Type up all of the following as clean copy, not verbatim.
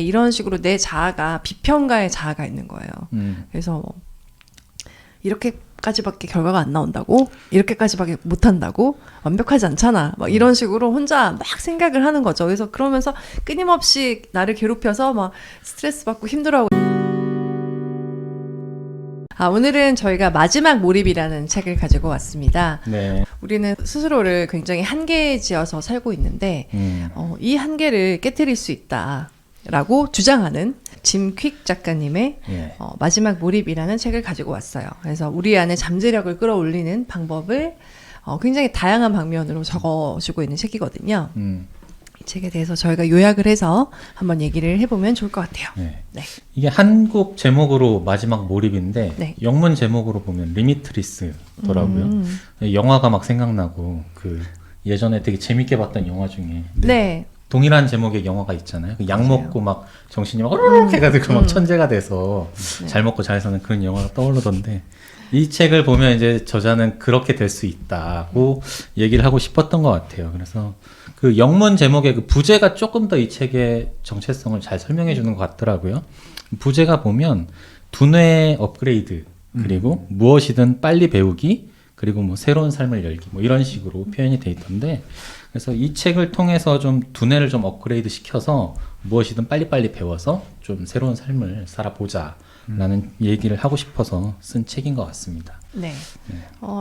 이런 식으로 내 자아가 비평가의 자아가 있는 거예요. 그래서 이렇게까지밖에 결과가 안 나온다고? 이렇게까지밖에 못한다고? 완벽하지 않잖아. 막 이런 식으로 혼자 막 생각을 하는 거죠. 그래서 그러면서 끊임없이 나를 괴롭혀서 막 스트레스 받고 힘들어하고. 오늘은 저희가 마지막 몰입이라는 책을 가지고 왔습니다. 네. 우리는 스스로를 굉장히 한계지어서 살고 있는데 이 한계를 깨트릴 수 있다라고 주장하는 짐 퀵 작가님의 마지막 몰입이라는 책을 가지고 왔어요. 그래서 우리 안에 잠재력을 끌어올리는 방법을 굉장히 다양한 방면으로 적어주고 있는 책이거든요. 이 책에 대해서 저희가 요약을 해서 한번 얘기를 해보면 좋을 것 같아요. 네. 이게 한국 제목으로 마지막 몰입인데 네. 영문 제목으로 보면 리미트리스더라고요. 영화가 막 생각나고 그 예전에 되게 재밌게 봤던 영화 중에 네. 동일한 제목의 영화가 있잖아요. 약 맞아요. 먹고 막 정신이 막 으르륵 해가지고 막 천재가 돼서 네. 잘 먹고 잘 사는 그런 영화가 떠오르던데 이 책을 보면 이제 저자는 그렇게 될 수 있다고 얘기를 하고 싶었던 것 같아요. 그래서 그 영문 제목의 그 부제가 조금 더 이 책의 정체성을 잘 설명해 주는 것 같더라고요. 부제가 보면 두뇌 업그레이드 그리고 무엇이든 빨리 배우기 그리고 뭐 새로운 삶을 열기 뭐 이런 식으로 표현이 돼 있던데 그래서 이 책을 통해서 좀 두뇌를 좀 업그레이드 시켜서 무엇이든 빨리빨리 배워서 좀 새로운 삶을 살아보자 라는 얘기를 하고 싶어서 쓴 책인 것 같습니다. 네.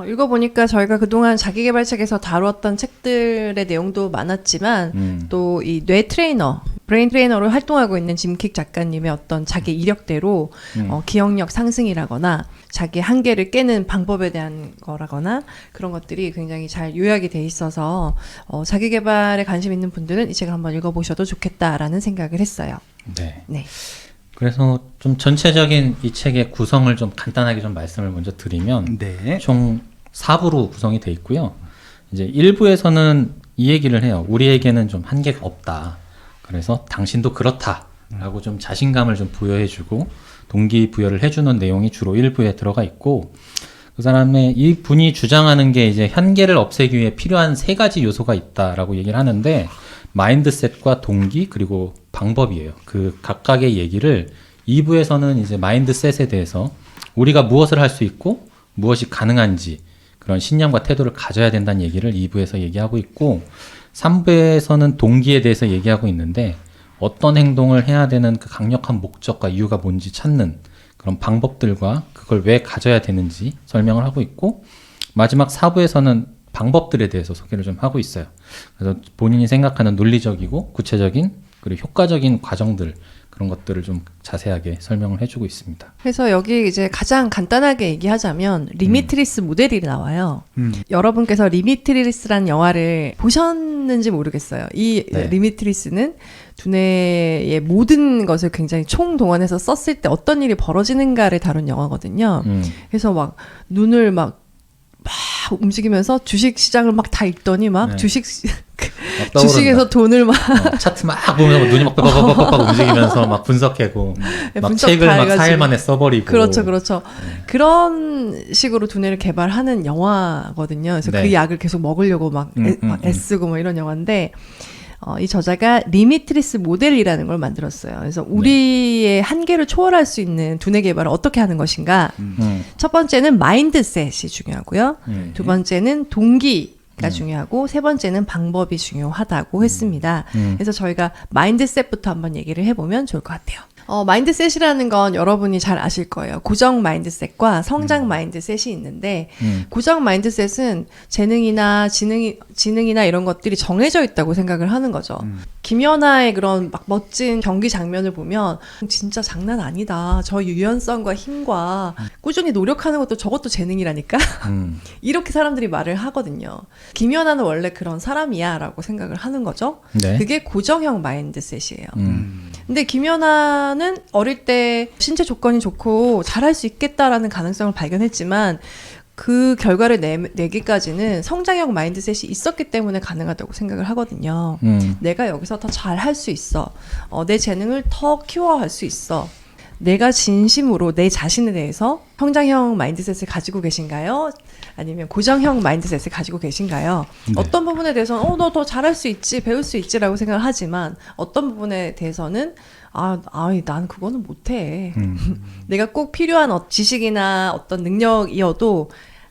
읽어보니까 저희가 그동안 자기계발책에서 다루었던 책들의 내용도 많았지만 또 이 뇌 트레이너, 브레인 트레이너로 활동하고 있는 짐 퀵 작가님의 어떤 자기 이력대로 기억력 상승이라거나 자기 한계를 깨는 방법에 대한 거라거나 그런 것들이 굉장히 잘 요약이 돼 있어서 자기계발에 관심 있는 분들은 이 책을 한번 읽어보셔도 좋겠다라는 생각을 했어요. 네. 네. 그래서 좀 전체적인 이 책의 구성을 좀 간단하게 좀 말씀을 먼저 드리면 총 4부로 구성이 돼 있고요. 이제 1부에서는 이 얘기를 해요. 우리에게는 좀 한계가 없다. 그래서 당신도 그렇다라고 좀 자신감을 좀 부여해주고 동기부여를 해주는 내용이 주로 1부에 들어가 있고 그 사람의 이 분이 주장하는 게 이제 한계를 없애기 위해 필요한 3가지 요소가 있다라고 얘기를 하는데 마인드셋과 동기 그리고 방법이에요. 그 각각의 얘기를 2부에서는 이제 마인드셋에 대해서 우리가 무엇을 할 수 있고 무엇이 가능한지 그런 신념과 태도를 가져야 된다는 얘기를 2부에서 얘기하고 있고 3부에서는 동기에 대해서 얘기하고 있는데 어떤 행동을 해야 되는 그 강력한 목적과 이유가 뭔지 찾는 그런 방법들과 그걸 왜 가져야 되는지 설명을 하고 있고 마지막 4부에서는 방법들에 대해서 소개를 좀 하고 있어요. 그래서 본인이 생각하는 논리적이고 구체적인 그리고 효과적인 과정들 그런 것들을 좀 자세하게 설명을 해주고 있습니다. 그래서 여기 이제 가장 간단하게 얘기하자면 리미트리스 모델이 나와요. 여러분께서 리미트리스라는 영화를 보셨는지 모르겠어요. 이 리미트리스는 두뇌의 모든 것을 굉장히 총동원해서 썼을 때 어떤 일이 벌어지는가를 다룬 영화거든요. 그래서 막 눈을 막 움직이면서 주식 시장을 막 다 읽더니 막 주식에서 돈을 막 차트 막 보면서 눈이 막 빡빡빡빡 움직이면서 막 분석하고 막 책을 막 4일 만에 써버리고 그렇죠. 그런 식으로 두뇌를 개발하는 영화거든요. 그래서 그 약을 계속 먹으려고 막 애쓰고 뭐 이런 영화인데 이 저자가 리미트리스 모델이라는 걸 만들었어요. 그래서 우리의 한계를 초월할 수 있는 두뇌 개발을 어떻게 하는 것인가. 첫 번째는 마인드셋이 중요하고요. 두 번째는 동기가 중요하고 세 번째는 방법이 중요하다고 했습니다. 그래서 저희가 마인드셋부터 한번 얘기를 해보면 좋을 것 같아요. 마인드셋이라는 건 여러분이 잘 아실 거예요. 고정 마인드셋과 성장 마인드셋이 있는데 고정 마인드셋은 재능이나 지능이나 이런 것들이 정해져 있다고 생각을 하는 거죠. 김연아의 그런 막 멋진 경기 장면을 보면 진짜 장난 아니다. 저 유연성과 힘과 꾸준히 노력하는 것도 저것도 재능이라니까. 이렇게 사람들이 말을 하거든요. 김연아는 원래 그런 사람이야 라고 생각을 하는 거죠. 네. 그게 고정형 마인드셋이에요. 근데 김연아는 어릴 때 신체 조건이 좋고 잘할 수 있겠다라는 가능성을 발견했지만 그 결과를 내기까지는 성장형 마인드셋이 있었기 때문에 가능하다고 생각을 하거든요. 내가 여기서 더 잘할 수 있어. 내 재능을 더 키워할 수 있어. 내가 진심으로 내 자신에 대해서 성장형 마인드셋을 가지고 계신가요? 아니면 고정형 마인드셋을 가지고 계신가요? 네. 어떤 부분에 대해서는 너 더 잘할 수 있지, 배울 수 있지라고 생각을 하지만 어떤 부분에 대해서는 난 그거는 못해. 내가 꼭 필요한 지식이나 어떤 능력이어도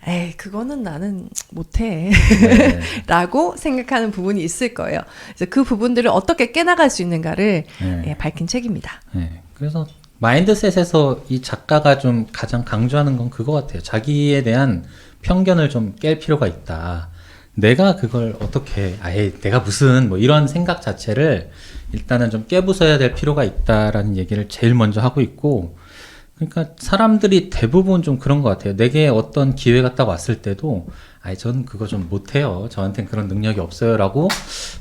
에이, 그거는 나는 못해. 네. 라고 생각하는 부분이 있을 거예요. 그래서 그 부분들을 어떻게 깨나갈 수 있는가를 네. 밝힌 책입니다. 네. 그래서 마인드셋에서 이 작가가 좀 가장 강조하는 건 그거 같아요. 자기에 대한 편견을 좀 깰 필요가 있다. 내가 그걸 어떻게, 내가 무슨, 뭐 이런 생각 자체를 일단은 좀 깨부숴야 될 필요가 있다라는 얘기를 제일 먼저 하고 있고, 그러니까 사람들이 대부분 좀 그런 것 같아요. 내게 어떤 기회가 딱 왔을 때도, 전 그거 좀 못해요. 저한테는 그런 능력이 없어요. 라고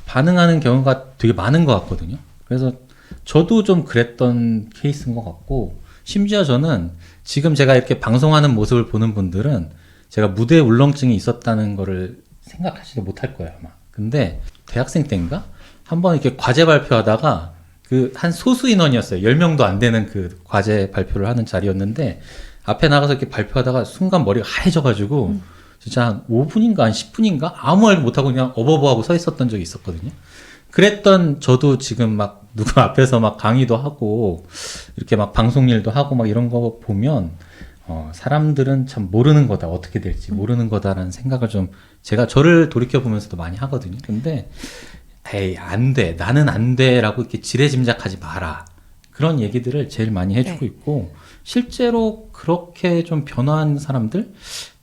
반응하는 경우가 되게 많은 것 같거든요. 그래서 저도 좀 그랬던 케이스인 것 같고, 심지어 저는 지금 제가 이렇게 방송하는 모습을 보는 분들은 제가 무대 울렁증이 있었다는 거를 생각하지도 못할 거예요, 아마. 근데 대학생 때인가? 한번 이렇게 과제 발표하다가 그 한 소수 인원이었어요. 10명도 안 되는 그 과제 발표를 하는 자리였는데 앞에 나가서 이렇게 발표하다가 순간 머리가 하얘져가지고 진짜 한 5분인가 한 10분인가 아무 말도 못하고 그냥 어버버하고 서 있었던 적이 있었거든요. 그랬던 저도 지금 막 누구 앞에서 막 강의도 하고 이렇게 막 방송 일도 하고 막 이런 거 보면 사람들은 참 모르는 거다. 어떻게 될지 모르는 거다라는 생각을 좀 제가 저를 돌이켜 보면서도 많이 하거든요. 근데 안 돼. 나는 안 돼. 라고 이렇게 지레짐작하지 마라. 그런 얘기들을 제일 많이 해주고 있고, 실제로 그렇게 좀 변화한 사람들,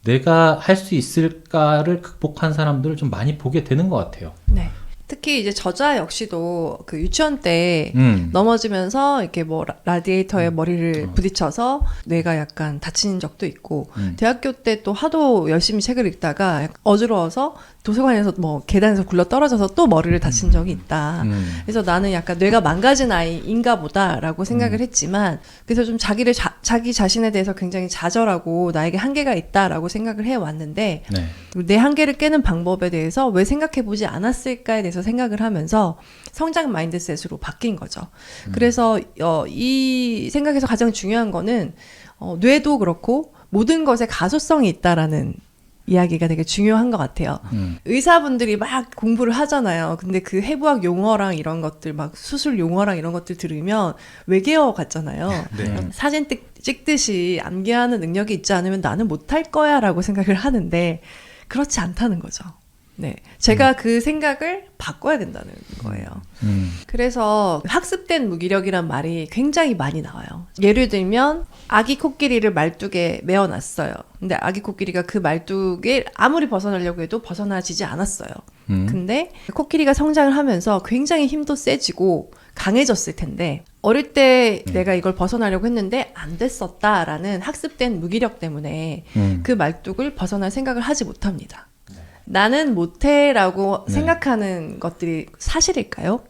내가 할 수 있을까를 극복한 사람들을 좀 많이 보게 되는 것 같아요. 네. 특히 이제 저자 역시도 그 유치원 때 넘어지면서 이렇게 뭐 라디에이터에 머리를 부딪혀서 뇌가 약간 다친 적도 있고 대학교 때 또 하도 열심히 책을 읽다가 어지러워서 도서관에서 뭐 계단에서 굴러 떨어져서 또 머리를 다친 적이 있다. 그래서 나는 약간 뇌가 망가진 아이인가 보다라고 생각을 했지만 그래서 좀 자기 자신에 대해서 굉장히 좌절하고 나에게 한계가 있다라고 생각을 해왔는데 네. 내 한계를 깨는 방법에 대해서 왜 생각해보지 않았을까에 대해서 생각을 하면서 성장 마인드셋으로 바뀐 거죠. 그래서 이 생각에서 가장 중요한 거는 뇌도 그렇고 모든 것에 가소성이 있다라는 이야기가 되게 중요한 것 같아요. 의사분들이 막 공부를 하잖아요. 근데 그 해부학 용어랑 이런 것들 막 수술 용어랑 이런 것들 들으면 외계어 같잖아요. 네. 사진 찍듯이 암기하는 능력이 있지 않으면 나는 못할 거야 라고 생각을 하는데 그렇지 않다는 거죠. 네, 제가 그 생각을 바꿔야 된다는 거예요. 그래서 학습된 무기력이란 말이 굉장히 많이 나와요. 예를 들면 아기 코끼리를 말뚝에 메어놨어요. 근데 아기 코끼리가 그 말뚝을 아무리 벗어나려고 해도 벗어나지지 않았어요. 근데 코끼리가 성장을 하면서 굉장히 힘도 세지고 강해졌을 텐데 어릴 때 내가 이걸 벗어나려고 했는데 안 됐었다라는 학습된 무기력 때문에 그 말뚝을 벗어날 생각을 하지 못합니다. 나는 못해라고 생각하는 것들이 사실일까요?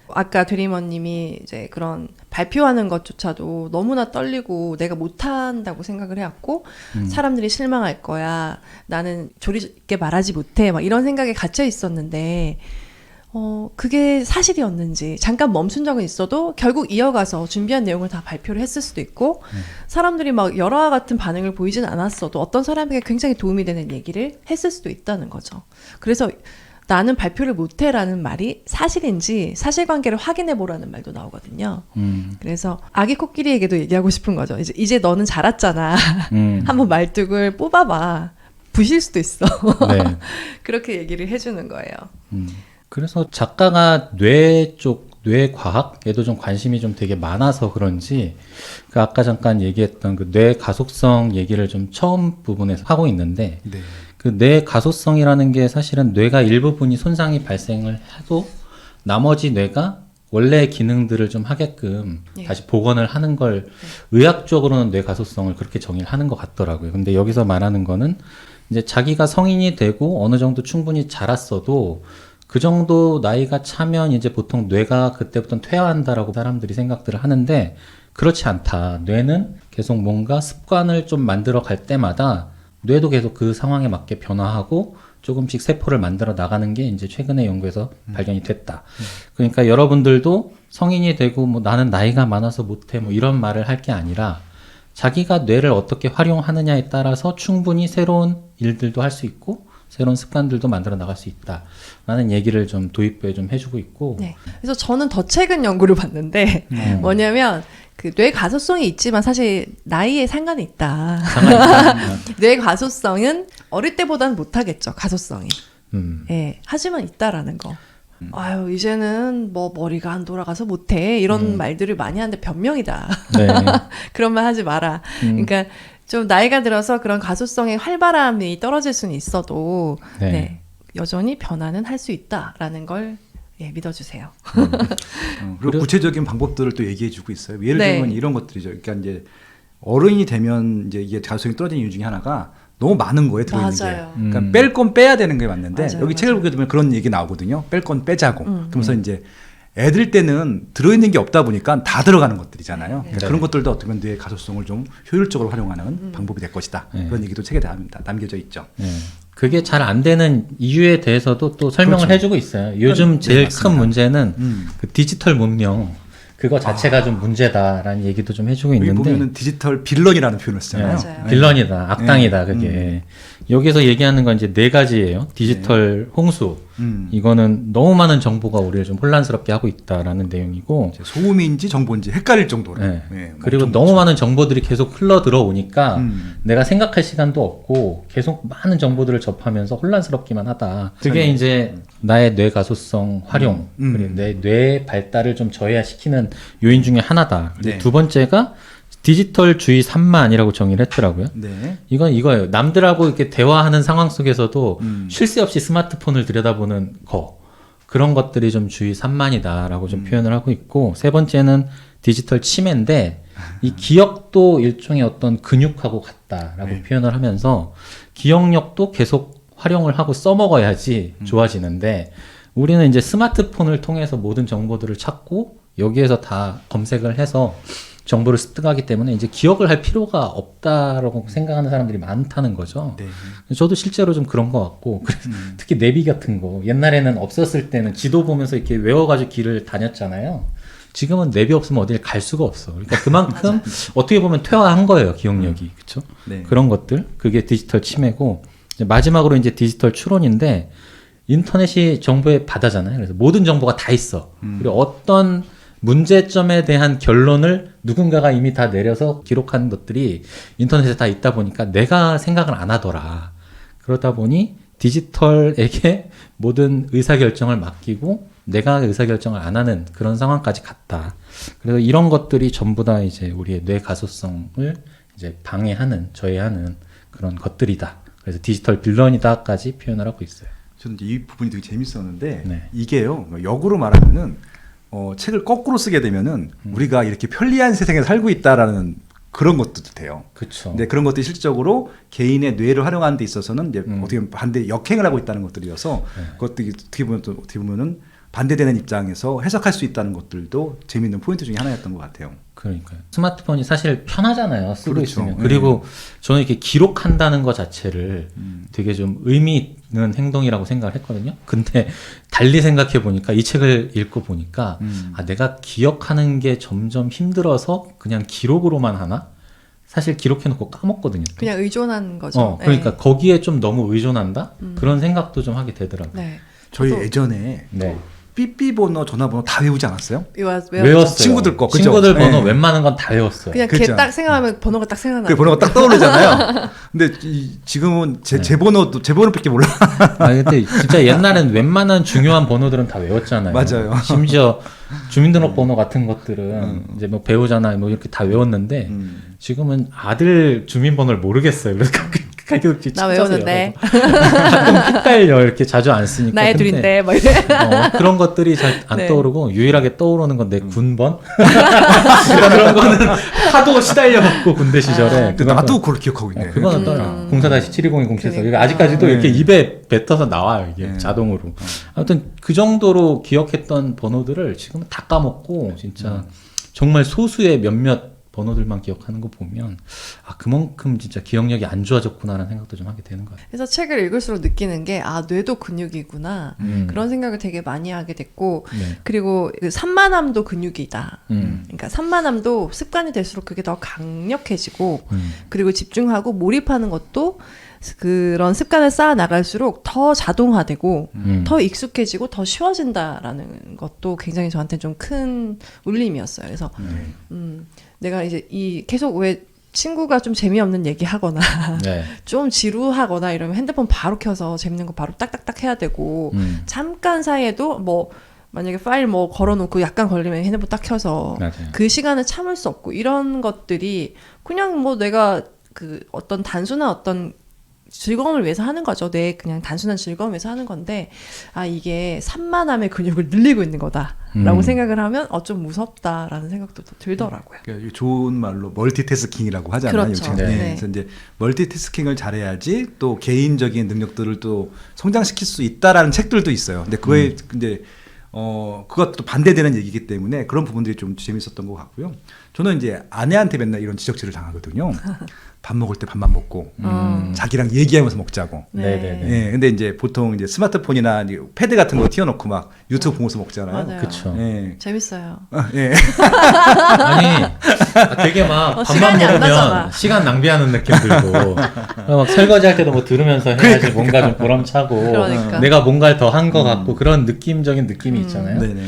아까 드리머님이 이제 그런 발표하는 것조차도 너무나 떨리고 내가 못한다고 생각을 해왔고 사람들이 실망할 거야. 나는 조리 있게 말하지 못해. 막 이런 생각에 갇혀 있었는데 그게 사실이었는지 잠깐 멈춘 적은 있어도 결국 이어가서 준비한 내용을 다 발표를 했을 수도 있고 사람들이 막 열화와 같은 반응을 보이진 않았어도 어떤 사람에게 굉장히 도움이 되는 얘기를 했을 수도 있다는 거죠. 그래서 나는 발표를 못해라는 말이 사실인지 사실관계를 확인해보라는 말도 나오거든요. 그래서 아기 코끼리에게도 얘기하고 싶은 거죠. 이제 너는 자랐잖아. 한번 말뚝을 뽑아봐. 부실 수도 있어. 네. 그렇게 얘기를 해주는 거예요. 그래서 작가가 뇌 과학에도 좀 관심이 좀 되게 많아서 그런지 그 아까 잠깐 얘기했던 그 뇌 가속성 얘기를 좀 처음 부분에서 하고 있는데 네. 그 뇌 가속성이라는 게 사실은 뇌가 일부분이 손상이 발생을 해도 나머지 뇌가 원래의 기능들을 좀 하게끔 다시 복원을 하는 걸 의학적으로는 뇌 가속성을 그렇게 정의를 하는 것 같더라고요. 근데 여기서 말하는 거는 이제 자기가 성인이 되고 어느 정도 충분히 자랐어도 그 정도 나이가 차면 이제 보통 뇌가 그때부터 퇴화한다라고 사람들이 생각들을 하는데 그렇지 않다. 뇌는 계속 뭔가 습관을 좀 만들어 갈 때마다 뇌도 계속 그 상황에 맞게 변화하고 조금씩 세포를 만들어 나가는 게 이제 최근에 연구에서 발견이 됐다. 그러니까 여러분들도 성인이 되고 뭐 나는 나이가 많아서 못해 뭐 이런 말을 할 게 아니라 자기가 뇌를 어떻게 활용하느냐에 따라서 충분히 새로운 일들도 할 수 있고 새로운 습관들도 만들어 나갈 수 있다라는 얘기를 좀 도입부에 좀 해주고 있고. 네. 그래서 저는 더 최근 연구를 봤는데 뭐냐면 그 뇌 가소성이 있지만 사실 나이에 상관이 있다. 뇌 가소성은 어릴 때보다는 못하겠죠. 가소성이. 예, 하지만 있다라는 거. 아유 이제는 뭐 머리가 안 돌아가서 못해 이런 말들을 많이 하는데 변명이다. 네. 그런 말 하지 마라. 그러니까 좀 나이가 들어서 그런 가소성의 활발함이 떨어질 수는 있어도 네. 네, 여전히 변화는 할 수 있다라는 걸 예, 믿어주세요. 그리고 구체적인 방법들을 또 얘기해주고 있어요. 예를 네. 들면 이런 것들이죠. 그러니까 이제 어른이 되면 이제 이게 가소성이 떨어지는 이유 중에 하나가 너무 많은 거에 들어있는 맞아요. 게. 그러니까 뺄 건 빼야 되는 게 맞는데 맞아요, 여기 책을 맞아요. 보게 되면 그런 얘기 나오거든요. 뺄 건 빼자고. 그러면서 이제 애들 때는 들어있는 게 없다 보니까 다 들어가는 것들이잖아요. 네. 그러니까 그런 것들도 어떻게 보면 뇌의 가소성을 좀 효율적으로 활용하는 방법이 될 것이다. 네. 그런 얘기도 책에 남겨져 있죠. 네. 그게 잘 안 되는 이유에 대해서도 또 설명을 그렇죠. 해주고 있어요. 요즘 제일 맞습니다. 큰 문제는 그 디지털 문명 그거 자체가 좀 문제다라는 얘기도 좀 해주고 여기 있는데 보면은 디지털 빌런이라는 표현을 쓰잖아요. 맞아요. 네. 빌런이다, 악당이다 그게. 여기서 얘기하는 건 이제 4가지예요. 디지털 홍수. 이거는 너무 많은 정보가 우리를 좀 혼란스럽게 하고 있다라는 내용이고. 이제 소음인지 정보인지 헷갈릴 정도로. 네. 네, 뭐 그리고 엄청 너무 많죠. 많은 정보들이 계속 흘러 들어오니까 음. 내가 생각할 시간도 없고 계속 많은 정보들을 접하면서 혼란스럽기만 하다. 그게 이제 나의 뇌 가소성 활용, 그리고 내 뇌 발달을 좀 저해시키는 요인 중에 하나다. 그리고 네. 두 번째가 디지털 주의 산만이라고 정의를 했더라고요. 네. 이건 이거예요. 남들하고 이렇게 대화하는 상황 속에서도 음. 쉴 새 없이 스마트폰을 들여다보는 거. 그런 것들이 좀 주의 산만이다라고 좀 표현을 하고 있고, 세 번째는 디지털 치매인데, 이 기억도 일종의 어떤 근육하고 같다라고 네. 표현을 하면서, 기억력도 계속 활용을 하고 써먹어야지 좋아지는데, 우리는 이제 스마트폰을 통해서 모든 정보들을 찾고, 여기에서 다 검색을 해서 정보를 습득하기 때문에 이제 기억을 할 필요가 없다라고 생각하는 사람들이 많다는 거죠. 네. 저도 실제로 좀 그런 것 같고, 특히 내비 같은 거 옛날에는 없었을 때는 지도 보면서 이렇게 외워가지고 길을 다녔잖아요. 지금은 내비 없으면 어딜 갈 수가 없어. 그러니까 그만큼 어떻게 보면 퇴화한 거예요, 기억력이. 그렇죠? 네. 그런 것들, 그게 디지털 치매고, 이제 마지막으로 이제 디지털 추론인데, 인터넷이 정보의 바다잖아요. 그래서 모든 정보가 다 있어. 그리고 어떤 문제점에 대한 결론을 누군가가 이미 다 내려서 기록하는 것들이 인터넷에 다 있다 보니까 내가 생각을 안 하더라. 그러다 보니 디지털에게 모든 의사결정을 맡기고 내가 의사결정을 안 하는 그런 상황까지 갔다. 그래서 이런 것들이 전부 다 이제 우리의 뇌 가소성을 이제 방해하는, 저해하는 그런 것들이다. 그래서 디지털 빌런이다까지 표현을 하고 있어요. 저는 이제 이 부분이 되게 재밌었는데 네. 이게요. 역으로 말하면은 책을 거꾸로 쓰게 되면은 우리가 이렇게 편리한 세상에 살고 있다라는 그런 것도 돼요. 그렇죠. 근데 그런 것들이 실질적으로 개인의 뇌를 활용하는 데 있어서는 이제 어떻게 보면 반대 역행을 하고 있다는 것들이어서 그것들이 어떻게 보면은 반대되는 입장에서 해석할 수 있다는 것들도 재미있는 포인트 중에 하나였던 것 같아요. 그러니까요. 스마트폰이 사실 편하잖아요. 쓰고 그렇죠. 있으면. 네. 그리고 저는 이렇게 기록한다는 것 자체를 되게 좀 의미 있는 행동이라고 생각을 했거든요. 근데 달리 생각해 보니까 이 책을 읽고 보니까 아, 내가 기억하는 게 점점 힘들어서 그냥 기록으로만 하나? 사실 기록해놓고 까먹거든요. 또. 그냥 의존한 거죠. 그러니까 네. 거기에 좀 너무 의존한다? 그런 생각도 좀 하게 되더라고요. 네. 저희 저도 예전에 네. 삐삐번호, 전화번호 다 외우지 않았어요? 외웠어요. 친구들 거, 그죠? 친구들 번호 네. 웬만한 건 다 외웠어요. 그냥 그렇죠. 걔 딱 생각하면 번호가 딱 생각나요. 그 번호가 딱 떠오르잖아요. 근데 지금은 제 번호밖에 몰라. 아, 근데 진짜 옛날엔 웬만한 중요한 번호들은 다 외웠잖아요. 맞아요. 심지어 주민등록번호 같은 것들은 이제 뭐 배우잖아요. 뭐 이렇게 다 외웠는데 지금은 아들 주민번호를 모르겠어요. 그래서 가끔 나 외우는데. 가끔 헷갈려. 이렇게 자주 안 쓰니까. 나의 근데 둘인데 막 이래. 그런 것들이 잘 안 네. 떠오르고 유일하게 떠오르는 건 내 군번. 그런 거는 하도 시달려먹고 군대 시절에. 근데 나도 그걸 기억하고 있네. 그거는 떠나. 04-720107. 이게 그러니까. 아직까지도 이렇게 네. 입에 뱉어서 나와요. 이게 네. 자동으로. 아무튼 그 정도로 기억했던 번호들을 지금은 다 까먹고 진짜 정말 소수의 몇몇 번호들만 기억하는 거 보면 아 그만큼 진짜 기억력이 안 좋아졌구나라는 생각도 좀 하게 되는 것 같아요. 그래서 책을 읽을수록 느끼는 게 아 뇌도 근육이구나 그런 생각을 되게 많이 하게 됐고 네. 그리고 그 산만함도 근육이다. 음. 그러니까 산만함도 습관이 될수록 그게 더 강력해지고 그리고 집중하고 몰입하는 것도 그런 습관을 쌓아 나갈수록 더 자동화되고 더 익숙해지고 더 쉬워진다라는 것도 굉장히 저한테 좀 큰 울림이었어요. 그래서 내가 이제 계속 왜 친구가 좀 재미없는 얘기하거나 네. 좀 지루하거나 이러면 핸드폰 바로 켜서 재밌는 거 바로 딱딱딱 해야 되고 잠깐 사이에도 뭐 만약에 파일 뭐 걸어놓고 약간 걸리면 핸드폰 딱 켜서 맞아요. 그 시간을 참을 수 없고 이런 것들이 그냥 뭐 내가 그 어떤 단순한 어떤 즐거움을 위해서 하는 거죠. 내 그냥 단순한 즐거움을 위해서 하는 건데 이게 산만함의 근육을 늘리고 있는 거다라고 생각을 하면 좀 무섭다라는 생각도 들더라고요. 그러니까 좋은 말로 멀티태스킹이라고 하잖아요. 그렇죠. 요즘에. 네. 그래서 이제 멀티태스킹을 잘해야지 또 개인적인 능력들을 또 성장시킬 수 있다라는 책들도 있어요. 근데 그거에 근데 그것도 반대되는 얘기이기 때문에 그런 부분들이 좀 재밌었던 것 같고요. 저는 이제 아내한테 맨날 이런 지적질을 당하거든요. 밥 먹을 때 밥만 먹고 자기랑 얘기하면서 먹자고. 네네네. 예, 근데 이제 보통 이제 스마트폰이나 이제 패드 같은 거 띄워놓고 막 유튜브 보면서 먹잖아요. 맞아요. 그쵸. 예. 재밌어요. 예. 아니 되게 막 밥만 시간이 안 나잖아. 먹으면 시간 낭비하는 느낌 들고 막 설거지할 때도 뭐 들으면서 해야지 뭔가 좀 보람차고 그러니까. 내가 뭔가를 더 한 것 같고 그런 느낌적인 느낌이 있잖아요. 네네.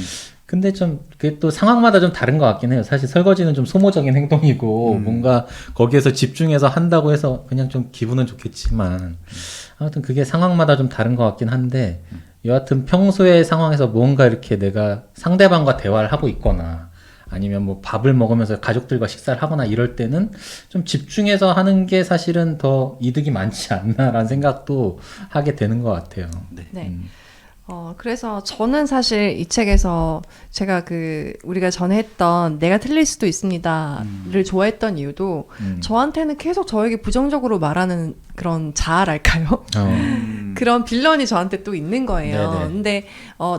근데 좀 그게 또 상황마다 좀 다른 것 같긴 해요. 사실 설거지는 좀 소모적인 행동이고 뭔가 거기에서 집중해서 한다고 해서 그냥 좀 기분은 좋겠지만 아무튼 그게 상황마다 좀 다른 것 같긴 한데 여하튼 평소의 상황에서 뭔가 이렇게 내가 상대방과 대화를 하고 있거나 아니면 뭐 밥을 먹으면서 가족들과 식사를 하거나 이럴 때는 좀 집중해서 하는 게 사실은 더 이득이 많지 않나라는 생각도 하게 되는 것 같아요. 네. 그래서 저는 사실 이 책에서 제가 우리가 전에 했던 내가 틀릴 수도 있습니다를 좋아했던 이유도 저한테는 계속 저에게 부정적으로 말하는 그런 자아랄까요? 그런 빌런이 저한테 또 있는 거예요. 네네. 근데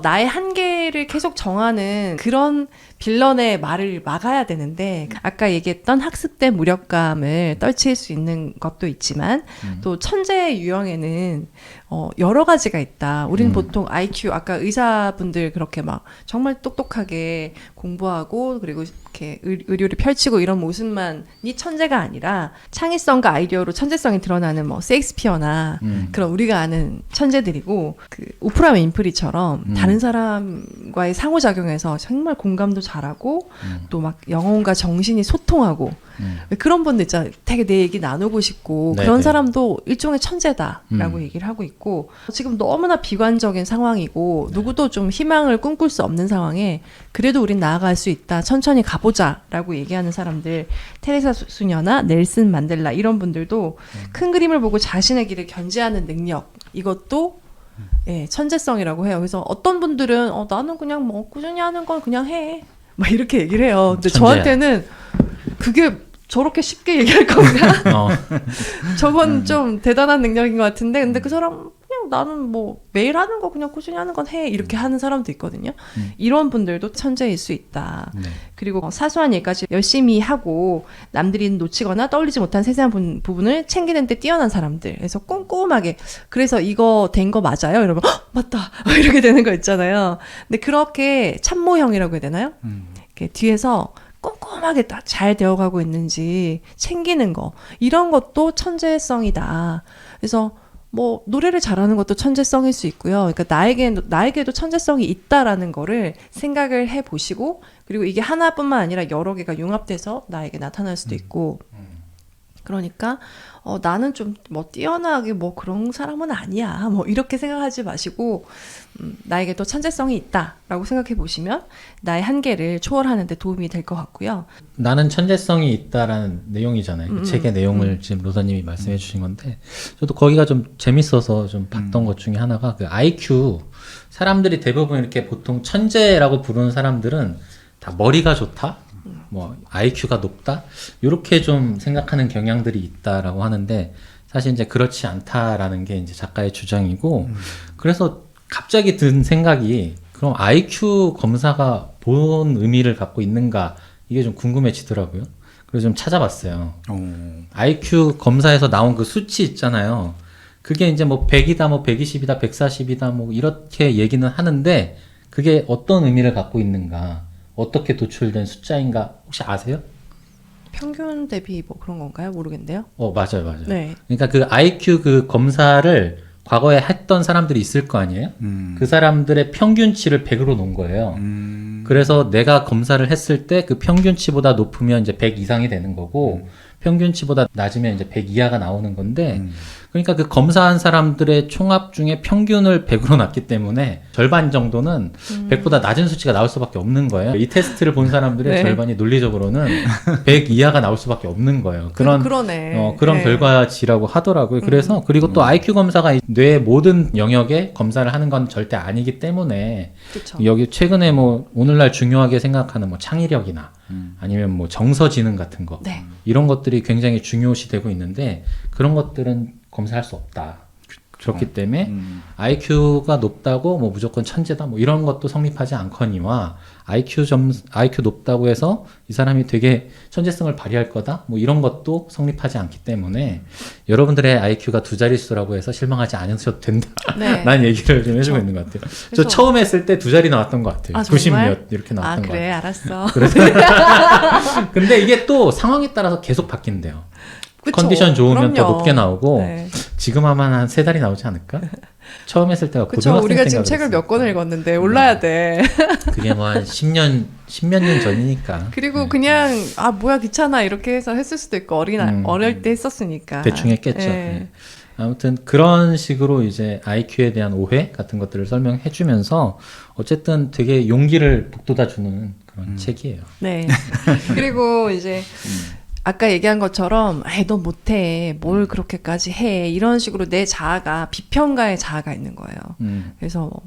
나의 한계를 계속 정하는 그런 빌런의 말을 막아야 되는데 아까 얘기했던 학습된 무력감을 떨칠 수 있는 것도 있지만 또 천재의 유형에는 여러 가지가 있다. 우리는 보통 IQ 아까 의사분들 그렇게 막 정말 똑똑하게 공부하고 그리고 이렇게 의료를 펼치고 이런 모습만이 천재가 아니라 창의성과 아이디어로 천재성이 드러나는 뭐 셰익스피어나 그런 우리가 아는 천재들이고 오프라 윈프리처럼 다른 사람과의 상호작용에서 정말 공감도 잘하고 또 막 영혼과 정신이 소통하고 그런 분들 있잖아요. 되게 내 얘기 나누고 싶고 네네. 그런 사람도 일종의 천재다라고 얘기를 하고 있고 지금 너무나 비관적인 상황이고 누구도 좀 희망을 꿈꿀 수 없는 상황에 그래도 우린 나아갈 수 있다. 천천히 가보자라고 얘기하는 사람들 테레사 수녀나 넬슨 만델라 이런 분들도 큰 그림을 보고 자신의 길을 견제하는 능력 이것도 천재성이라고 해요. 그래서 어떤 분들은 나는 그냥 뭐 꾸준히 하는 건 그냥 해. 막 이렇게 얘기를 해요. 근데 천재야. 저한테는 그게 저렇게 쉽게 얘기할 건가? 저건 좀 대단한 능력인 것 같은데 근데 그 사람 그냥 나는 뭐 매일 하는 거 그냥 꾸준히 하는 건 해 이렇게 하는 사람도 있거든요. 이런 분들도 천재일 수 있다. 네. 그리고 사소한 일까지 열심히 하고 남들이 놓치거나 떠올리지 못한 세세한 부분을 챙기는 데 뛰어난 사람들. 그래서 꼼꼼하게 그래서 이거 된 거 맞아요? 이러면 맞다 이렇게 되는 거 있잖아요. 근데 그렇게 참모형이라고 해야 되나요? 이렇게 뒤에서 꼼꼼하게 잘 되어가고 있는지 챙기는 거 이런 것도 천재성이다. 그래서 뭐 노래를 잘하는 것도 천재성일 수 있고요. 그러니까 나에게도 천재성이 있다라는 거를 생각을 해보시고 그리고 이게 하나뿐만 아니라 여러 개가 융합돼서 나에게 나타날 수도 있고 그러니까 나는 좀 뭐 뛰어나게 뭐 그런 사람은 아니야 뭐 이렇게 생각하지 마시고 나에게도 천재성이 있다라고 생각해 보시면 나의 한계를 초월하는 데 도움이 될 것 같고요. 나는 천재성이 있다라는 내용이잖아요. 그 책의 내용을 지금 로사님이 말씀해 주신 건데 저도 거기가 좀 재밌어서 좀 봤던 것 중에 하나가 그 IQ 사람들이 대부분 이렇게 보통 천재라고 부르는 사람들은 다 머리가 좋다 뭐 IQ가 높다 이렇게 좀 생각하는 경향들이 있다라고 하는데 사실 이제 그렇지 않다라는 게 이제 작가의 주장이고 그래서 갑자기 든 생각이 그럼 IQ 검사가 뭔 의미를 갖고 있는가 이게 좀 궁금해지더라고요. 그래서 좀 찾아봤어요. IQ 검사에서 나온 그 수치 있잖아요. 그게 이제 뭐 100이다, 뭐 120이다, 140이다, 뭐 이렇게 얘기는 하는데 그게 어떤 의미를 갖고 있는가, 어떻게 도출된 숫자인가 혹시 아세요? 평균 대비 뭐 그런 건가요? 모르겠는데요. 맞아요, 맞아요. 네. 그러니까 그 IQ 그 검사를 과거에 했던 사람들이 있을 거 아니에요? 그 사람들의 평균치를 100으로 놓은 거예요. 그래서 내가 검사를 했을 때 그 평균치보다 높으면 이제 100 이상이 되는 거고, 평균치보다 낮으면 이제 100 이하가 나오는 건데, 그러니까 그 검사한 사람들의 총합 중에 평균을 100으로 놨기 때문에 절반 정도는 100보다 낮은 수치가 나올 수밖에 없는 거예요. 이 테스트를 본 사람들의 네. 절반이 논리적으로는 100 이하가 나올 수밖에 없는 거예요. 그런 그러네. 그런 네. 결과치라고 하더라고요. 그래서 그리고 또 IQ 검사가 뇌의 모든 영역에 검사를 하는 건 절대 아니기 때문에 그쵸. 여기 최근에 뭐 오늘날 중요하게 생각하는 뭐 창의력이나 아니면 뭐 정서지능 같은 거 네. 이런 것들이 굉장히 중요시되고 있는데 그런 것들은 검사할 수 없다. 그렇기 때문에 IQ가 높다고 뭐 무조건 천재다 뭐 이런 것도 성립하지 않거니와 IQ 높다고 해서 이 사람이 되게 천재성을 발휘할 거다 뭐 이런 것도 성립하지 않기 때문에 여러분들의 IQ가 두 자릿수라고 해서 실망하지 않으셔도 된다. 네. 라는 얘기를 좀 해주고 있는 것 같아요. 저 그래서- 처음 했을 때 두 자리 나왔던 것 같아요. 아, 90 정말? 몇 이렇게 나왔던 것 그래, 같아요. 알았어. 근데 이게 또 상황에 따라서 계속 바뀐대요. 그쵸. 컨디션 좋으면 더 그럼요. 높게 나오고 네. 지금 아마 한 3달이 나오지 않을까? 처음 했을 때가 그쵸. 고등학생 우리가 때인가 지금 책을 그랬어요. 몇 권을 읽었는데 올라야 돼. 그게 뭐 한 10년 년 전이니까. 그리고 그냥 뭐야 귀찮아 이렇게 해서 했을 수도 있고 어릴 때 했었으니까. 대충 했겠죠. 네. 네. 아무튼 그런 식으로 이제 IQ에 대한 오해 같은 것들을 설명해 주면서 어쨌든 되게 용기를 북돋아주는 그런 책이에요. 네. 그리고 이제 아까 얘기한 것처럼 너 못해 뭘 그렇게까지 해 이런 식으로 내 자아가 비평가의 자아가 있는 거예요. 그래서 뭐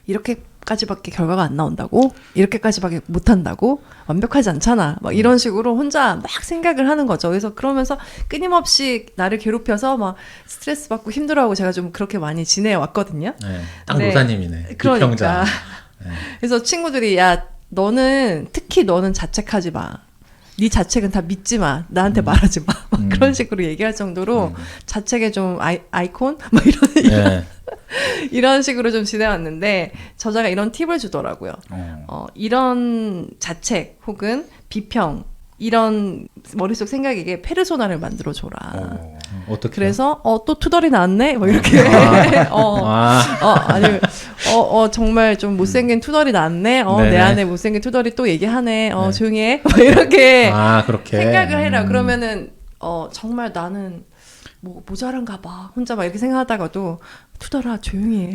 이렇게까지밖에 결과가 안 나온다고? 이렇게까지밖에 못한다고? 완벽하지 않잖아. 막 이런 식으로 혼자 막 생각을 하는 거죠. 그래서 그러면서 끊임없이 나를 괴롭혀서 막 스트레스 받고 힘들어하고 제가 좀 그렇게 많이 지내왔거든요. 네, 딱 네. 노사님이네. 그러니까. 비평자. 네. 그래서 친구들이 특히 너는 자책하지 마. 네 자책은 다 믿지 마. 나한테 말하지 마. 막 그런 식으로 얘기할 정도로 자책의 좀 아이콘? 막 네. 이런 식으로 좀 지내왔는데 저자가 이런 팁을 주더라고요. 이런 자책 혹은 비평 이런 머릿속 생각에게 페르소나를 만들어줘라. 어떻게? 그래서 또 투덜이 나왔네? 뭐 이렇게 아니 정말 좀 못생긴 투덜이 나왔네? 네네. 내 안에 못생긴 투덜이 또 얘기하네? 네. 조용히 해? 뭐 이렇게 그렇게 생각을 해라. 그러면은 정말 나는 뭐 모자란가 봐. 혼자 막 이렇게 생각하다가도 투덜아 조용히 해.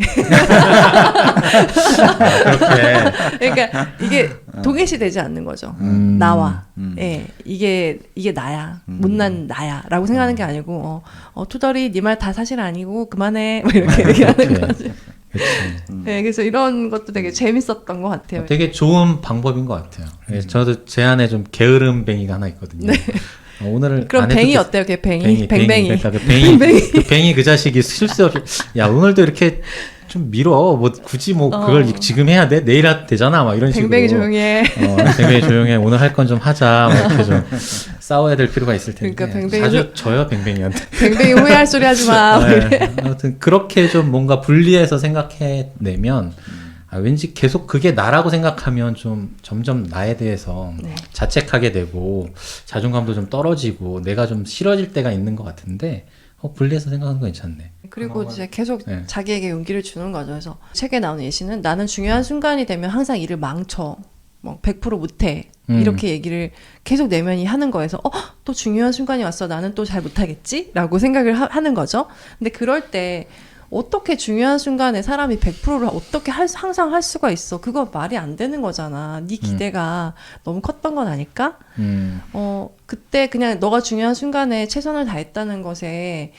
그렇게. 그러니까 이게 동일시 되지 않는 거죠. 나와. 예, 이게 나야. 못난 나야라고 생각하는 게 아니고 투덜이 네 말 다 사실 아니고 그만해. 뭐 이렇게 얘기하는 거지. 네, 그래서 이런 것도 되게 재밌었던 것 같아요. 되게 좋은 방법인 것 같아요. 저도 제 안에 좀 게으름뱅이가 하나 있거든요. 오늘은 그럼 안 해도 뱅이 돼- 어때요? 걔 뱅이? 뱅뱅이. 그러니까 그 뱅이 그 자식이 실수 없이 야 오늘도 이렇게 좀 밀어 뭐 굳이 뭐 그걸 지금 해야 돼 내일 해도 되잖아 막 이런 식으로 뱅뱅이 조용히 해. 뱅뱅이 조용해 오늘 할 건 좀 하자 막 이렇게 좀 싸워야 될 필요가 있을 텐데 그러니까 뱅뱅이 자주 져요 뱅뱅이한테. 뱅뱅이 후회할 소리 하지 마. 네, 아무튼 그렇게 좀 뭔가 분리해서 생각해내면 왠지 계속 그게 나라고 생각하면 좀 점점 나에 대해서 네. 자책하게 되고 자존감도 좀 떨어지고 내가 좀 싫어질 때가 있는 것 같은데 분리해서 생각하는 건 괜찮네. 그리고 이제 계속 네. 자기에게 용기를 주는 거죠. 그래서 책에 나오는 예시는 나는 중요한 순간이 되면 항상 일을 망쳐. 뭐 100% 못해. 이렇게 얘기를 계속 내면이 하는 거에서 또 중요한 순간이 왔어. 나는 또 잘 못하겠지? 라고 생각을 하는 거죠. 근데 그럴 때 어떻게 중요한 순간에 사람이 100%를 어떻게 항상 할 수가 있어? 그거 말이 안 되는 거잖아. 네 기대가 너무 컸던 건 아닐까? 그때 그냥 너가 중요한 순간에 최선을 다했다는 것에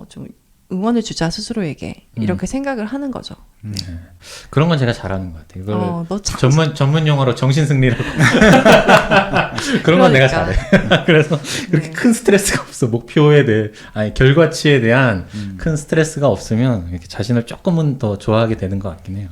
좀 응원을 주자 스스로에게 이렇게 생각을 하는 거죠. 그런 건 제가 잘하는 것 같아요. 이걸 너 참 전문 용어로 정신승리라고. 그런 건 내가 잘해. 그래서 그렇게 큰 스트레스가 없어. 목표에 대해, 결과치에 대한 큰 스트레스가 없으면 이렇게 자신을 조금은 더 좋아하게 되는 것 같긴 해요.